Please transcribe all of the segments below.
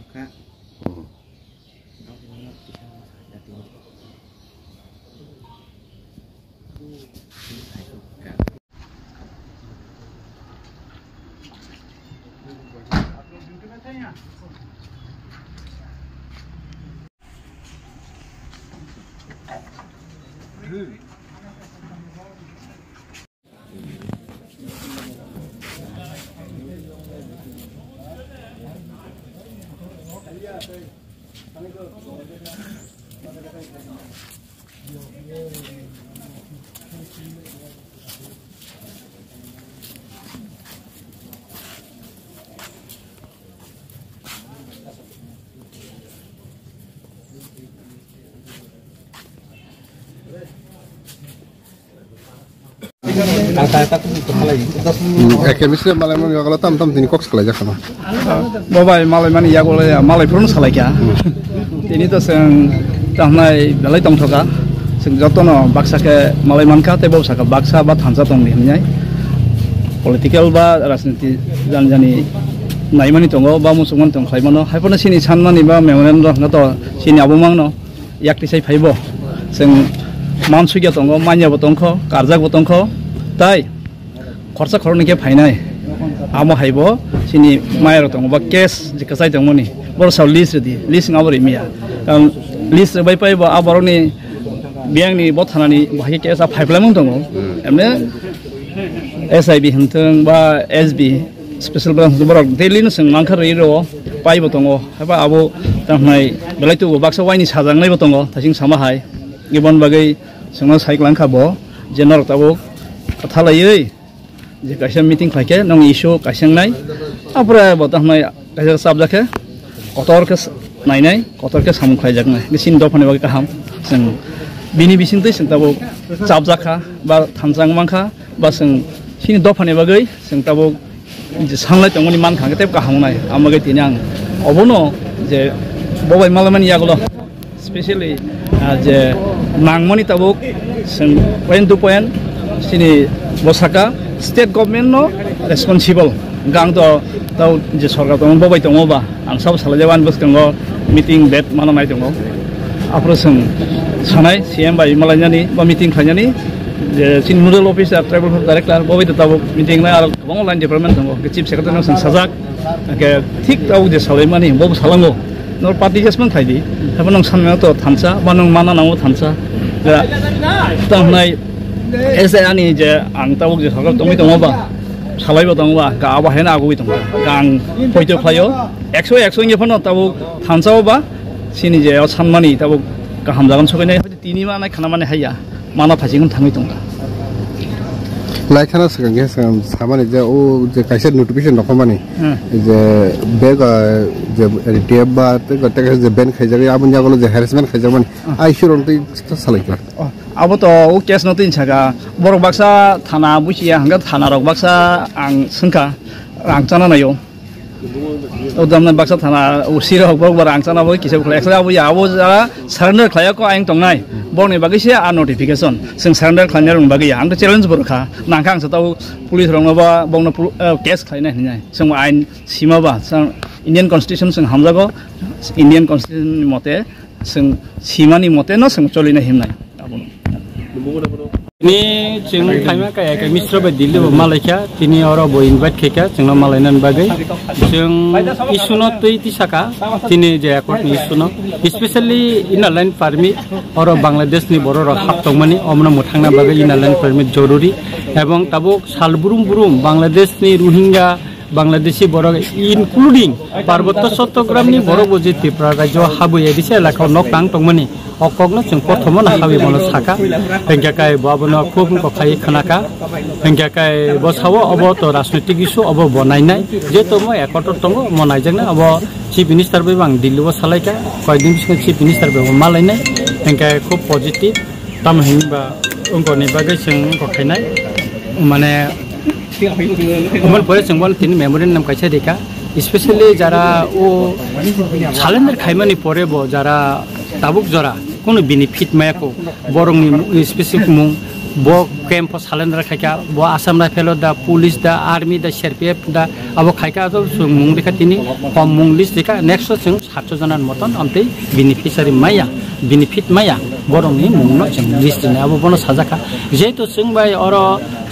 Kak. Ekebisnya malah memang kalau tam ini kok sekali aja kan? Bapak malah mana ya kalau ya malah pun sekali ya. Ini tuh seng tahnai belai tong thoka, seng joto no baksa ke malah manka te bau saka baksa bat hansa tong ni hanya. Political ba rasniti jani nai mani tongo ba musuman tong khai mano. Hai pun sini chan mani ba memoran do ngato sini abumang no. Yak tisai phaibo seng mansugia tongo manya botongko karja botongko. Tai, korsa koroni ke fainai, amo haibo, sini mayar tong, ba cash jika saya tong moni, baru saw list ngabur ini ya, list bayi bayi ba abaru ni, biang ni bot hana ni, bahaya cash apa five lemon tong, emne SIB henteng ba SB special branch baru daily nu seng mangkar iro, pai botong, apa abu tang nai, belai tu baksa wine sajang nai botong, tasing sama hai, gimana bagai sengal saik langka bo, general tabu. Kata lagi, jika saya meeting lagi, nong isu kasih nai, apa botah nai kasih sabda ke, kotor ke nai, kotor ke samuk kasih nai, kesin dopan bagi kaham, seng bini bisin tu seng tabu sabda ka, ba thansang mangka, ba seng sini dopan bagi, seng tabu sanglai tengok ni man kang ketep kaham nai, amagai tinyang, obono, je bawa malaman ya kalau, especially je nangmoni tabu, seng point to point. Sini bosaka state government no responsible gang to tau je sarkar tong bobai tong ba ang sab sala jawan bos tong meeting date mana nai tong apro seng sanai CM bai malanya ni ba meeting khanya ni je sin nodal officer travel director bobai to tau meeting na ar bang online department tong ke chief secretary no seng sajak ke thik tau je salai mani bob salango nor party jasman khaidi habon nong sanna to thamsa ba nong mana nango thamsa tang nai Esa ani je ang tawag je sakal tongi tongo ba salai ba tongo ba ka aba hena agu tongo gang poito khlayo 100 ni phono tawag thansao ba sini je sanmani tawag ka hamjagan sokai nai tini ma nai khana mane haya mana phajing thangi tonga like khana sakang ge samane je o je kaisa notification dokomani je beg je tab ba te gotte je ben khaijari abun jagolo je harassment khaijaman ai shuron te salai kla abo to o case no tin chaga borok baksa thana busia hanga thana rok baksa ang sengka ang chana nayo o damna baksa thana o sira borok bar ang chana bo kisau khlai sa abo ya abo jara surrender khlaya ko aing tongnai borni bagi sia a notification sing surrender khlanya rong bagi ang to challenge borokha nangkang sa tau police rong ba bongna case khlaina hinai sing ain sima ba sang Indian constitution sing hamjago Indian constitution mote sing simani mote no sing cholina himnai Ini jeng kami kayak misro bedili Malaysia, ini orang bo invite kita, jeng Malaysian bagai, jeng isu no tu itu saka, ini jaya kot isu no, especially inaland permit orang Bangladesh ni boro orang hak tongmani, omna muthangna bagai inaland permit joruri, ebong tabuk salburum Bangladesh ni Rohingya Bangladeshi borok including Parboto Sotogram ni borok boje Tripura rajo habu edise lakau nok tang tongmani okokno jeng prothomon habi mono saka hengkakai babono khub ko khai khanaka hengkakai bosawo obo to rajnitik isu obo bonainai je tomo ekotor tongo monaijangna obo chief minister bai bang Delhi bo salaika koidin bising chief minister bai malainai hengkai khub positive tamhin ba ongkoni bagai jeng ko khainai mane Umar boleh sengwal tin memorin nam kaisa deka, especially jara o calendar kaimani pore bo jara tabuk jara kono benefit maya ko borong ni specific mung bo camp salendra khaika bo Assam Rifle da police da army da CRPF da abo khaika to mung dekha tini kom mung list dekha next sing 700 janar moton amtei beneficiary maya benefit maya borong ni mung no sing list ne abo bono sajaka jeto sing bai oro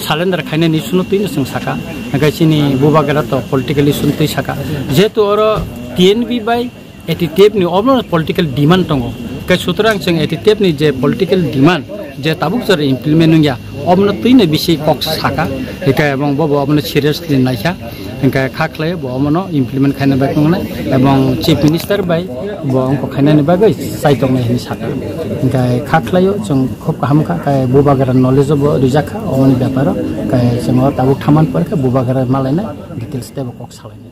salendra khaine ni suno tuino sing saka nagai chini bubagara to politically suntei saka jeto oro TNB bai etitep ni obno political demand tongo kai sutrang sing etitep ni je political demand je tabuk sar implement nungya obno tuino bisi kok saka eka ebong bobo obno seriously naikha engka khaklai bo obno implement khaina ba kongna ebong chief minister bai bo ongko khaina ni bagai saitong ni saka engka khaklayo jong khop kahamka kai bubagara knowledge bo rijaka omni byaparo kai singo tabuk thaman par ka bubagara malaina details te bo kok salai